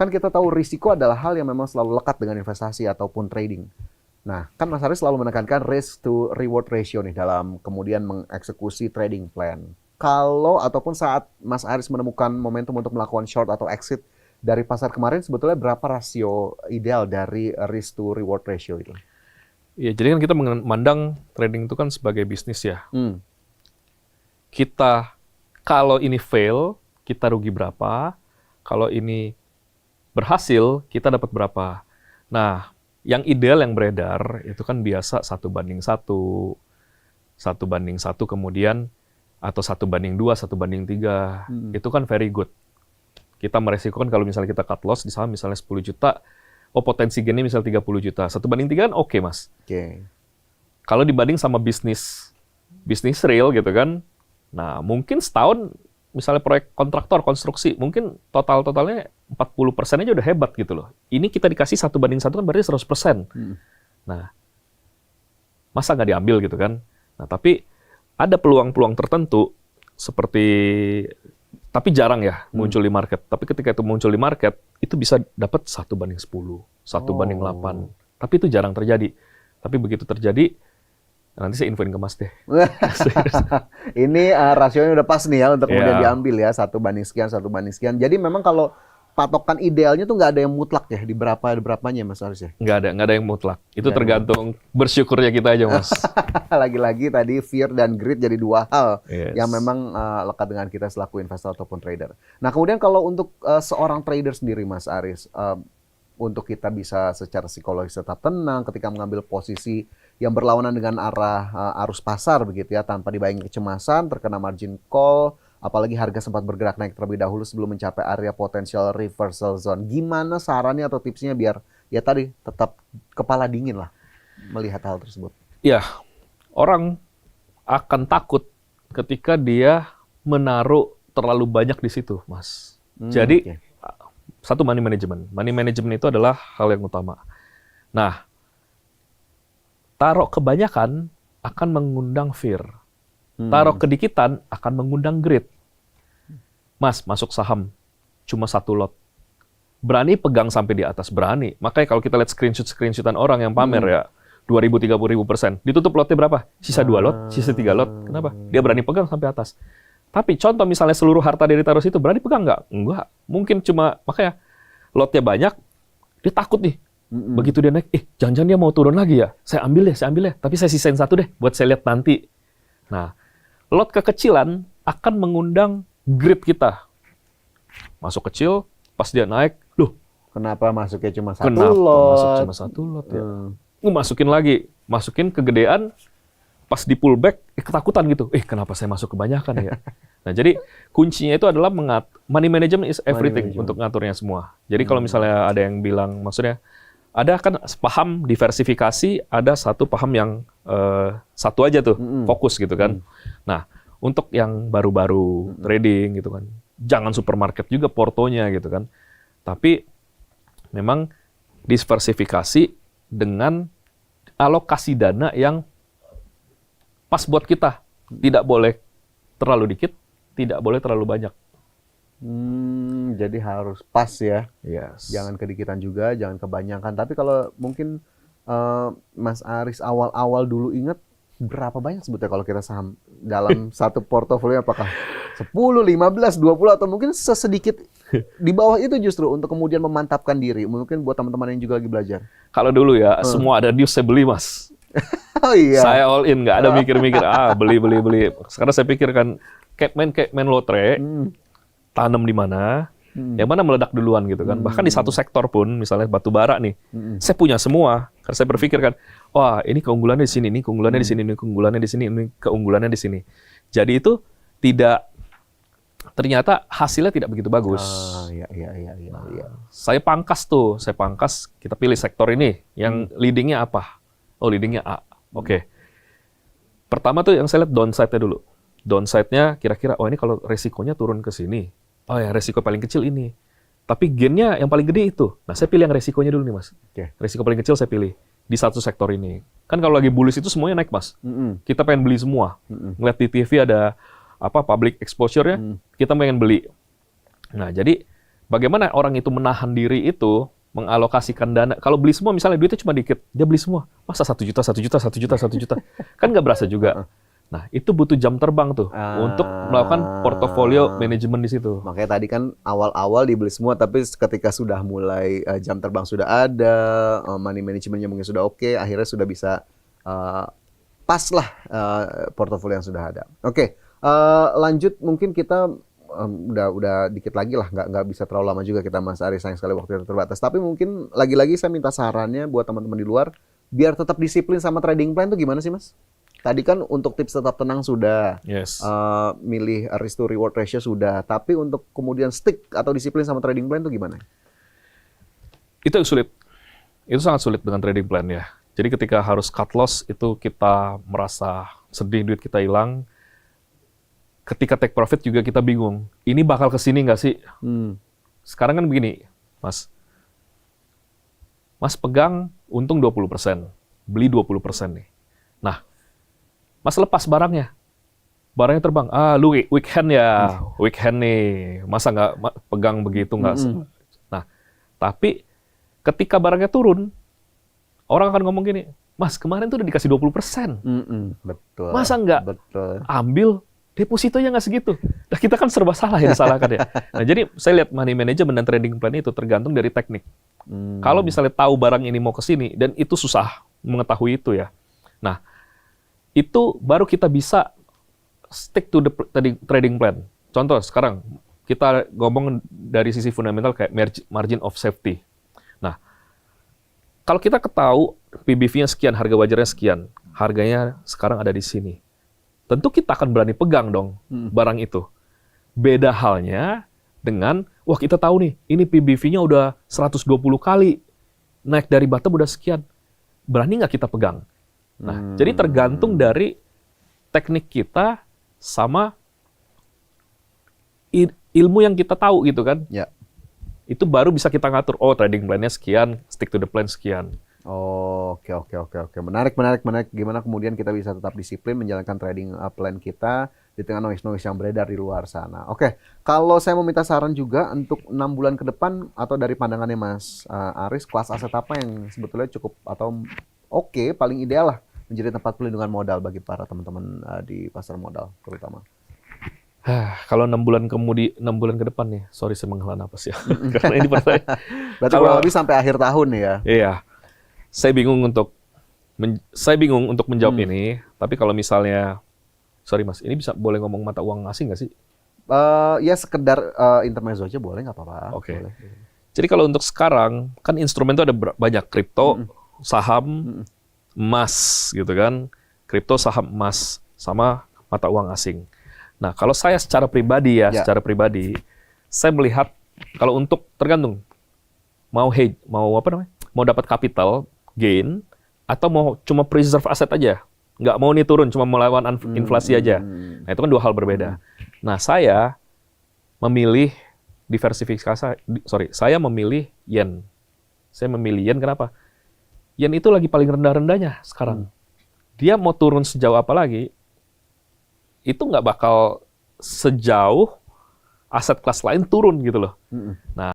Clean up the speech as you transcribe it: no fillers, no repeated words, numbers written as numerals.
kan kita tahu risiko adalah hal yang memang selalu lekat dengan investasi ataupun trading. Nah, kan Mas Aris selalu menekankan risk to reward ratio nih dalam kemudian mengeksekusi trading plan. Kalau ataupun saat Mas Aris menemukan momentum untuk melakukan short atau exit dari pasar kemarin, sebetulnya berapa rasio ideal dari risk to reward ratio itu? Ya, jadi kan kita memandang trading itu kan sebagai bisnis ya. Hmm. Kita, kalau ini fail, kita rugi berapa? Kalau ini berhasil, kita dapat berapa? Nah, yang ideal yang beredar itu kan biasa 1:1, 1:1 kemudian, atau 1:2, 1:3. Itu kan very good. Kita meresikokan kalau misalnya kita cut loss di saham misalnya 10 juta, potensi gainnya misalnya 30 juta. 1:3 kan oke, Mas. Oke. Kalau dibanding sama bisnis real gitu kan, nah mungkin setahun misalnya proyek kontraktor, konstruksi, mungkin totalnya 40% aja udah hebat gitu loh. Ini kita dikasih 1:1 kan berarti 100%. Nah, masa nggak diambil gitu kan? Nah, tapi ada peluang-peluang tertentu seperti, tapi jarang ya muncul di market. Tapi ketika itu muncul di market, itu bisa dapat 1:10, 1:8. Tapi itu jarang terjadi. Tapi begitu terjadi, nanti saya infoin ke Mas deh. Ini rasionya udah pas nih ya untuk kemudian diambil ya, 1:sekian, 1:sekian. Jadi memang kalau patokan idealnya tuh nggak ada yang mutlak ya di berapanya Mas Aris ya? Nggak ada yang mutlak. Itu tergantung bersyukurnya kita aja, Mas. Lagi-lagi tadi fear dan greed jadi dua hal Yes. yang memang lekat dengan kita selaku investor ataupun trader. Nah kemudian kalau untuk seorang trader sendiri Mas Aris, untuk kita bisa secara psikologis tetap tenang ketika mengambil posisi yang berlawanan dengan arah arus pasar begitu ya, tanpa dibayangi kecemasan, terkena margin call, apalagi harga sempat bergerak naik terlebih dahulu sebelum mencapai area potensial reversal zone. Gimana sarannya atau tipsnya biar ya tadi tetap kepala dingin lah melihat hal tersebut? Ya, orang akan takut ketika dia menaruh terlalu banyak di situ, Mas. Jadi, satu money management. Money management itu adalah hal yang utama. Nah, taruh kebanyakan akan mengundang fear. Taruh kedikitan akan mengundang greed. Mas, masuk saham cuma 1 lot. Berani pegang sampai di atas, berani. Makanya kalau kita lihat screenshotan orang yang pamer ya, 2.000, 30.000%. Ditutup lotnya berapa? Sisa 2 lot, sisa 3 lot. Kenapa? Dia berani pegang sampai atas. Tapi contoh misalnya seluruh harta dia ditaruh situ, berani pegang nggak? Enggak. Mungkin cuma, makanya lotnya banyak, dia takut nih. Begitu dia naik, jangan-jangan dia mau turun lagi ya? Saya ambil deh. Tapi saya sisain 1 deh, buat saya lihat nanti. Nah, lot kekecilan akan mengundang greed kita. Masuk kecil, pas dia naik, loh. Kenapa masuknya cuma 1 Kenapa lot? masuk cuma 1 lot ya? Masukin lagi, masukin kegedean, pas di pullback, ketakutan gitu. Kenapa saya masuk kebanyakan ya? Nah, jadi kuncinya itu adalah money management is everything untuk ngaturnya semua. Jadi kalau misalnya ada yang bilang, maksudnya, ada kan paham diversifikasi, ada satu paham yang satu aja tuh, fokus gitu kan. Nah, untuk yang baru-baru trading gitu kan, jangan supermarket juga portonya gitu kan. Tapi memang diversifikasi dengan alokasi dana yang pas buat kita. Tidak boleh terlalu dikit, tidak boleh terlalu banyak. Jadi harus pas ya. Yes. Jangan kedikitan juga, jangan kebanyakan. Tapi kalau mungkin Mas Aris awal-awal dulu ingat berapa banyak sebetulnya kalau kita saham dalam satu portofolio, apakah 10, 15, 20 atau mungkin sesedikit di bawah itu justru untuk kemudian memantapkan diri. Mungkin buat teman-teman yang juga lagi belajar. Kalau dulu ya, semua ada news saya beli, Mas. Oh iya. Saya all in, nggak ada mikir-mikir, beli. Sekarang saya pikirkan, kayak main lotre, tanam di mana, yang mana meledak duluan gitu kan. Bahkan di satu sektor pun, misalnya batu bara nih, saya punya semua. Karena saya berpikir kan, wah ini keunggulannya di sini, ini keunggulannya di sini, ini keunggulannya di sini, ini keunggulannya di sini. Jadi itu ternyata hasilnya tidak begitu bagus. Iya. Saya pangkas, kita pilih sektor ini, yang leadingnya apa? Oh, leadingnya A. Oke. Pertama tuh yang saya lihat downside-nya dulu. Downside-nya kira-kira, ini kalau resikonya turun ke sini. Oh ya, resiko paling kecil ini. Tapi gain-nya yang paling gede itu. Nah, saya pilih yang resikonya dulu nih, Mas. Resiko paling kecil saya pilih di satu sektor ini. Kan kalau lagi bullish itu semuanya naik, Mas. Kita pengen beli semua. Ngeliat di TV ada public exposure-nya, kita pengen beli. Nah, jadi bagaimana orang itu menahan diri itu, mengalokasikan dana. Kalau beli semua, misalnya duitnya cuma dikit, dia beli semua. Masa 1 juta, 1 juta, 1 juta, 1 juta? Kan nggak berasa juga. Nah, itu butuh jam terbang tuh untuk melakukan portofolio manajemen di situ. Makanya tadi kan awal-awal dibeli semua, tapi ketika sudah mulai jam terbang sudah ada, money managementnya mungkin sudah oke, akhirnya sudah bisa pas lah portofolio yang sudah ada. Oke, lanjut mungkin kita udah dikit lagi lah, nggak bisa terlalu lama juga kita Mas Aris, sayang sekali waktu terbatas. Tapi mungkin lagi-lagi saya minta sarannya buat teman-teman di luar, biar tetap disiplin sama trading plan tuh gimana sih Mas? Tadi kan untuk tips tetap tenang sudah, Yes. milih risk to reward ratio sudah, tapi untuk kemudian stick atau disiplin sama trading plan itu gimana? Itu yang sulit. Itu sangat sulit dengan trading plan ya. Jadi ketika harus cut loss, itu kita merasa sedih, duit kita hilang. Ketika take profit juga kita bingung. Ini bakal ke sini nggak sih? Sekarang kan begini, Mas. Mas pegang untung 20%, beli 20% nih. Nah, Mas lepas barangnya. Barangnya terbang. Lu weekend ya. Weekend nih. Masa nggak pegang begitu? Nggak. Nah, tapi ketika barangnya turun, orang akan ngomong gini, Mas, kemarin tuh udah dikasih 20%. Betul. Masa nggak Betul. ambil depositonya nggak segitu? Nah, kita kan serba salah yang disalahkan ya. Nah, jadi saya lihat money management dan trading plan itu tergantung dari teknik. Kalau misalnya tahu barang ini mau ke sini, dan itu susah mengetahui itu ya. Nah, itu baru kita bisa stick to the trading plan. Contoh sekarang kita ngomong dari sisi fundamental kayak margin of safety. Nah, kalau kita ketahui PBV-nya sekian, harga wajarnya sekian, harganya sekarang ada di sini. Tentu kita akan berani pegang dong barang itu. Beda halnya dengan, wah kita tahu nih, ini PBV-nya udah 120 kali, naik dari bottom udah sekian. Berani nggak kita pegang? Nah, jadi tergantung dari teknik kita sama ilmu yang kita tahu gitu kan. Ya. Itu baru bisa kita ngatur, oh trading plan-nya sekian, stick to the plan sekian. Oke. Menarik. Gimana kemudian kita bisa tetap disiplin menjalankan trading plan kita di tengah noise-noise yang beredar di luar sana. Oke, kalau saya mau minta saran juga untuk 6 bulan ke depan atau dari pandangannya Mas Aris, kelas aset apa yang sebetulnya cukup atau oke, paling ideal lah menjadi tempat pelindungan modal bagi para teman-teman di pasar modal terutama. Kalau 6 bulan ke depan nih, sorry saya menghela napas ya. Karena ini pertanyaan. Berarti kurang lebih sampai akhir tahun ya. Iya. Saya bingung untuk menjawab ini, tapi kalau misalnya sorry Mas, ini boleh ngomong mata uang asing nggak sih? Ya sekedar intermezzo aja boleh, nggak apa-apa. Oke. Boleh. Jadi kalau untuk sekarang, kan instrumen itu ada banyak, kripto, saham, emas gitu kan. Kripto, saham, emas, sama mata uang asing. Nah, kalau saya secara pribadi saya melihat kalau untuk tergantung mau dapat capital gain atau mau cuma preserve aset aja, nggak mau nih turun, cuma melawan inflasi aja. Nah, itu kan dua hal berbeda. Nah, saya memilih saya memilih yen. Saya memilih yen kenapa? Yen itu lagi paling rendah-rendahnya sekarang. Dia mau turun sejauh apa lagi, itu nggak bakal sejauh aset kelas lain turun gitu loh. Nah,